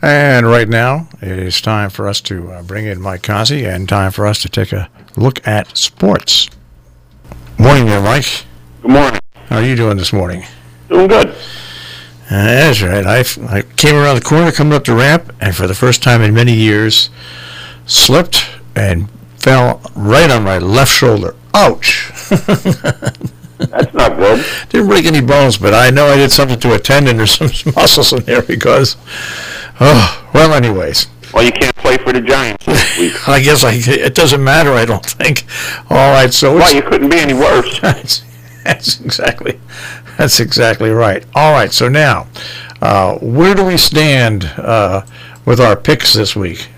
And right now, it is time for us to bring in Mike Kazi and time for us to take a look at sports. Morning there, Mike. Good morning. How are you doing this morning? Doing good. That's right. I came around the corner coming up the ramp, and for the first time in many years, slipped and fell right on my left shoulder. Ouch! That's not good. Didn't break any bones, but I know I did something to a tendon or some muscles in there because... well, anyways. Well, you can't play for the Giants this week. I guess it doesn't matter, I don't think. All right, so... Well, you couldn't be any worse. That's exactly right. All right, so now, where do we stand with our picks this week?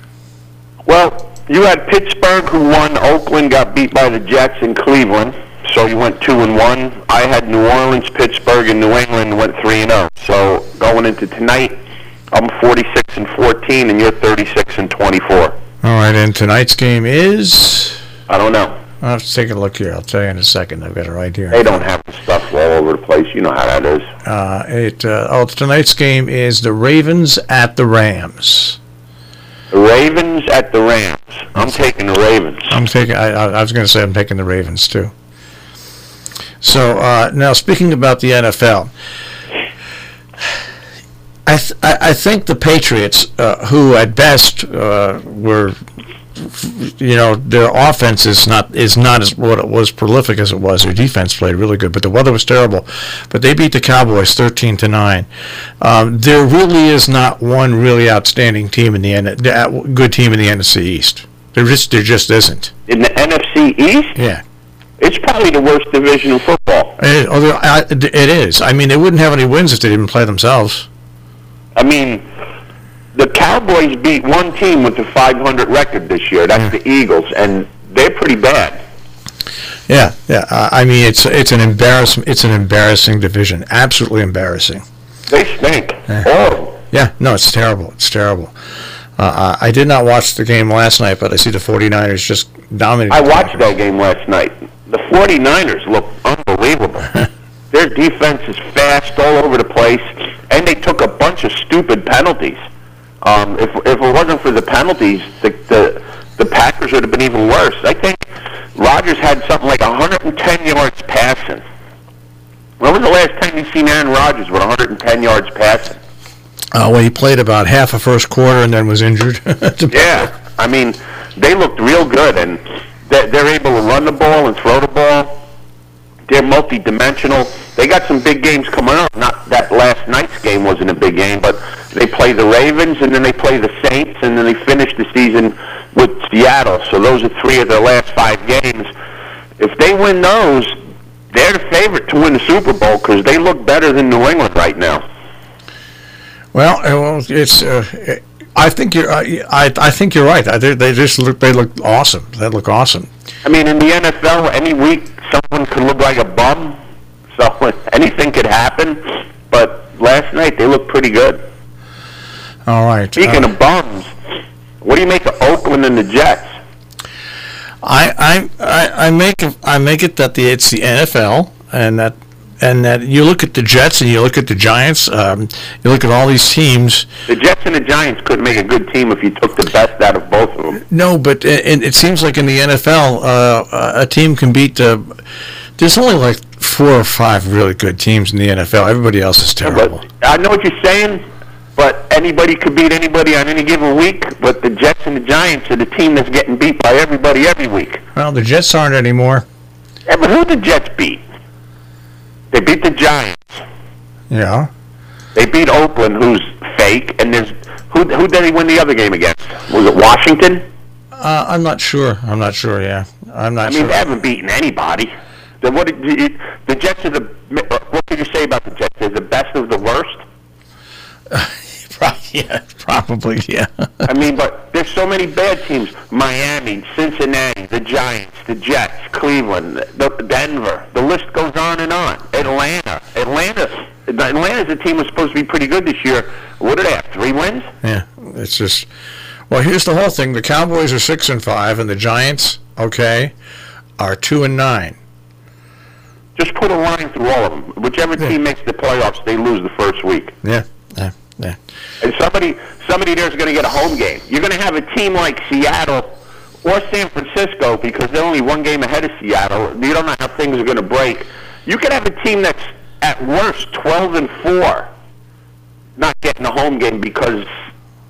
Well, you had Pittsburgh who won. Oakland got beat by the Jets in Cleveland, so you went 2-1. I had New Orleans, Pittsburgh, and New England went 3-0. So going into tonight, I'm 46-14, and you're 36-24. All right, and tonight's game is? I don't know. I'll have to take a look here. I'll tell you in a second. I've got it right here. They don't have the stuff all over the place. You know how that is. Tonight's game is the Ravens at the Rams. The Ravens at the Rams. I'm taking the Ravens. I was going to say I'm taking the Ravens too. So now speaking about the NFL, I think the Patriots, who at best were, their offense is not as what it was prolific as it was. Their defense played really good, but the weather was terrible. But they beat the Cowboys 13-9. There really is not one really outstanding team in the good team in the NFC East. There just isn't. In the NFC East? Yeah. It's probably the worst division in football. It is. I mean, they wouldn't have any wins if they didn't play themselves. I mean, the Cowboys beat one team with a 500 record this year. That's the Eagles, and they're pretty bad. Yeah. I mean, it's an embarrassment. It's an embarrassing division. Absolutely embarrassing. They stink. Oh. Yeah. No, it's terrible. It's terrible. I did not watch the game last night, but I see the 49ers just dominating. I watched that game last night. The 49ers look unbelievable. Their defense is fast all over the place, and they took a bunch of stupid penalties. If it wasn't for the penalties, the Packers would have been even worse. I think Rodgers had something like 110 yards passing. When was the last time you seen Aaron Rodgers with 110 yards passing? Well, he played about half a first quarter and then was injured. Yeah, I mean, they looked real good, and they're able to run the ball and throw the ball. They're multi-dimensional. They got some big games coming up. Not that last night's game wasn't a big game, but they play the Ravens, and then they play the Saints, and then they finish the season with Seattle. So those are three of their last 5 games. If they win those, they're the favorite to win the Super Bowl because they look better than New England right now. Well, it's. I think you're. I think you're right. They look awesome. They look awesome. I mean, in the NFL, any week someone could look like a bum, so anything could happen. But last night they looked pretty good. All right. Speaking of bums, what do you make of Oakland and the Jets? I make it that it's the NFL and that you look at the Jets and you look at the Giants, you look at all these teams. The Jets and the Giants couldn't make a good team if you took the best out of both of them. No, but it seems like in the NFL, a team can beat. There's only like 4 or 5 really good teams in the NFL. Everybody else is terrible. But I know what you're saying, but anybody could beat anybody on any given week. But the Jets and the Giants are the team that's getting beat by everybody every week. Well, the Jets aren't anymore. Yeah, but who did the Jets beat? They beat the Giants. Yeah. They beat Oakland, who's fake, and there's who did he win the other game against? Was it Washington? I'm not sure. Yeah, I'm not. I mean, they haven't beaten anybody. The Jets are the. What could you say about the Jets? They're the best of the worst. Probably. I mean, but there's so many bad teams: Miami, Cincinnati, the Giants, the Jets, Cleveland, Denver. The list goes on and on. Atlanta's a team that's supposed to be pretty good this year. What do they have? 3 wins? Yeah, it's just. Well, here's the whole thing: the Cowboys are 6-5, and the Giants, are 2-9. Just put a line through all of them. Whichever team makes the playoffs, they lose the first week. Yeah. Yeah. And somebody there's going to get a home game. You're going to have a team like Seattle or San Francisco, because they're only one game ahead of Seattle. You don't know how things are going to break. You could have a team that's at worst 12-4, not getting a home game because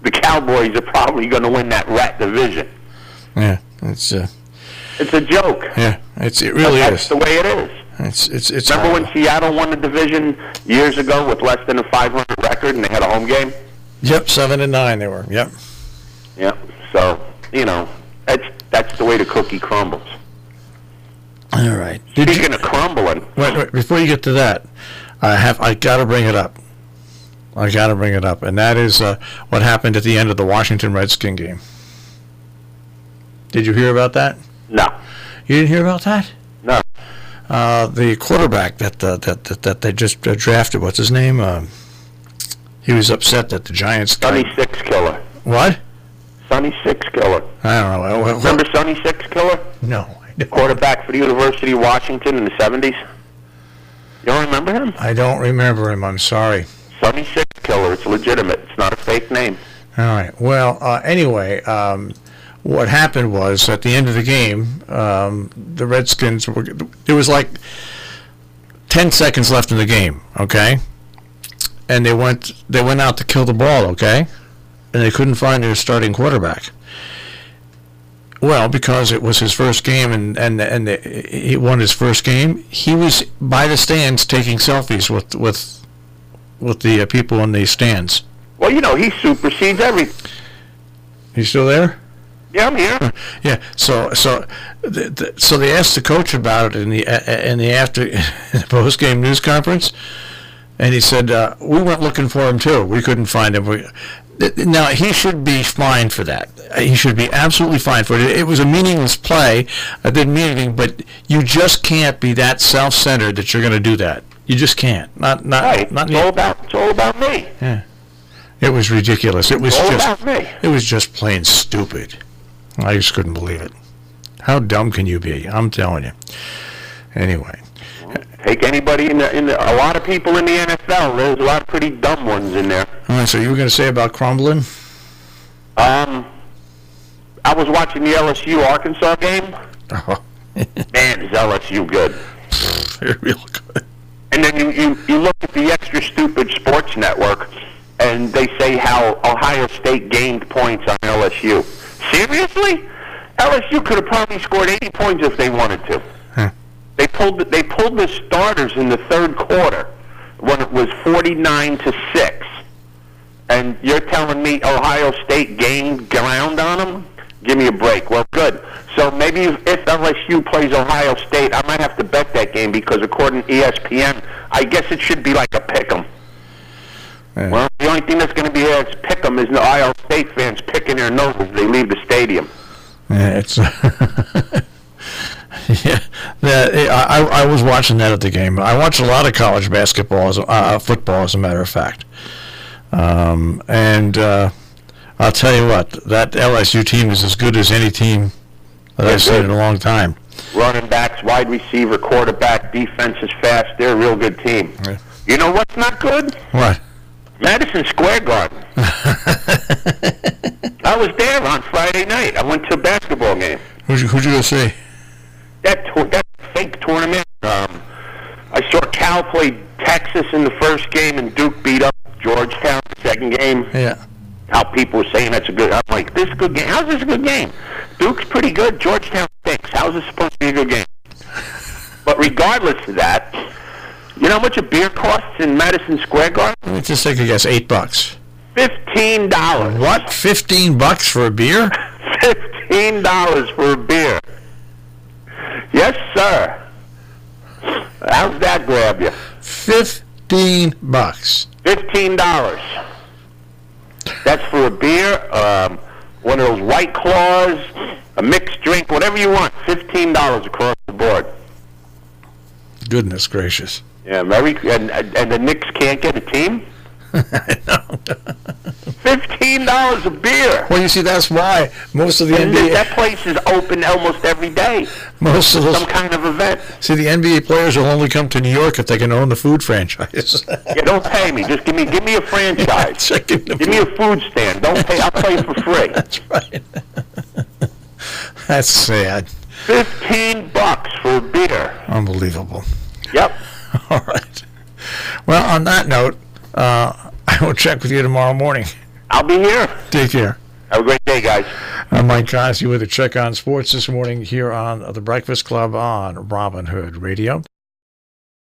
the Cowboys are probably going to win that rat division. Yeah, it's a joke. Yeah, it really is. That's the way it is. It's Remember when Seattle won the division years ago with less than a 500 record and they had a home game? Yep, 7-9 they were. Yep. Yep. So that's the way the cookie crumbles. All right. Speaking of crumbling, wait, before you get to that, I got to bring it up. And that is what happened at the end of the Washington Redskin game. Did you hear about that? No. You didn't hear about that? No. The quarterback that they just drafted, what's his name? He was upset that the Giants. Sonny Six Killer. What? Sonny Six Killer. I don't know. Remember Sonny Six Killer? No. Quarterback for the University of Washington in the 70s. You don't remember him? I don't remember him. I'm sorry. Sonny Six Killer. It's legitimate. It's not a fake name. All right. Well, anyway, what happened was at the end of the game, the Redskins it was like 10 seconds left in the game, okay? And they went out to kill the ball, okay? And they couldn't find their starting quarterback. Well, because it was his first game and he won his first game, he was by the stands taking selfies with the people in the stands. Well, he supersedes everything. You still there? Yeah, I'm here. Yeah. So they asked the coach about it in the post game news conference, and he said we went looking for him too. We couldn't find him. Now he should be fined for that. He should be absolutely fined for it. It was a meaningless play. I didn't mean anything, but you just can't be that self-centered that you're going to do that. You just can't. Not. It's all about me. Yeah. It was ridiculous. It was about me. It was just plain stupid. I just couldn't believe it. How dumb can you be? I'm telling you. Anyway. Take anybody in a lot of people in the NFL. There's a lot of pretty dumb ones in there. All right, so you were going to say about crumbling? I was watching the LSU Arkansas game. Oh. Man, is LSU good. They're real good. And then you look at the extra stupid sports network, and they say how Ohio State gained points on LSU. Seriously? LSU could have probably scored 80 points if they wanted to. Huh. They pulled the starters in the third quarter when it was 49-6. And you're telling me Ohio State gained ground on them? Give me a break. Well, good. So maybe if LSU plays Ohio State, I might have to bet that game because according to ESPN, I guess it should be like a pick'em. Yeah. Well, the only thing that's going to be here is pick'em is the Ohio State fans picking their noses as they leave the stadium. Yeah, it's yeah. I was watching that at the game. I watch a lot of college basketball, football, as a matter of fact. And I'll tell you what, that LSU team is as good as any team that I've seen in a long time. Running backs, wide receiver, quarterback, defense is fast. They're a real good team. Yeah. You know what's not good? What? Madison Square Garden. I was there on Friday night. I went to a basketball game. Who'd you go see? That fake tournament. I saw Cal play Texas in the first game, and Duke beat up Georgetown the second game. Yeah. How people were saying that's a good. I'm like, this is a good game. How's this a good game? Duke's pretty good. Georgetown stinks. How's this supposed to be a good game? But regardless of that, you know how much a beer costs in Madison Square Garden? Let me just take a guess. $8. $15. What? $15 for a beer? $15 for a beer. Yes, sir. How's that grab you? $15. $15. That's for a beer, one of those White Claws, a mixed drink, whatever you want. $15 across the board. Goodness gracious. Yeah, and the Knicks can't get a team? I know. $15 a beer. Well, you see, that's why most of the NBA... That place is open almost every day. Most of those, some kind of event. see, the NBA players will only come to New York if they can own the food franchise. Yeah, don't pay me. Just give me a franchise. Give me a food stand. Don't pay. I'll play for free. That's right. That's sad. $15 for a beer. Unbelievable. Yep. All right. Well, on that note, I will check with you tomorrow morning. I'll be here. Take care. Have a great day, guys. I'm Mike Cosby with a check on sports this morning here on the Breakfast Club on Robin Hood Radio.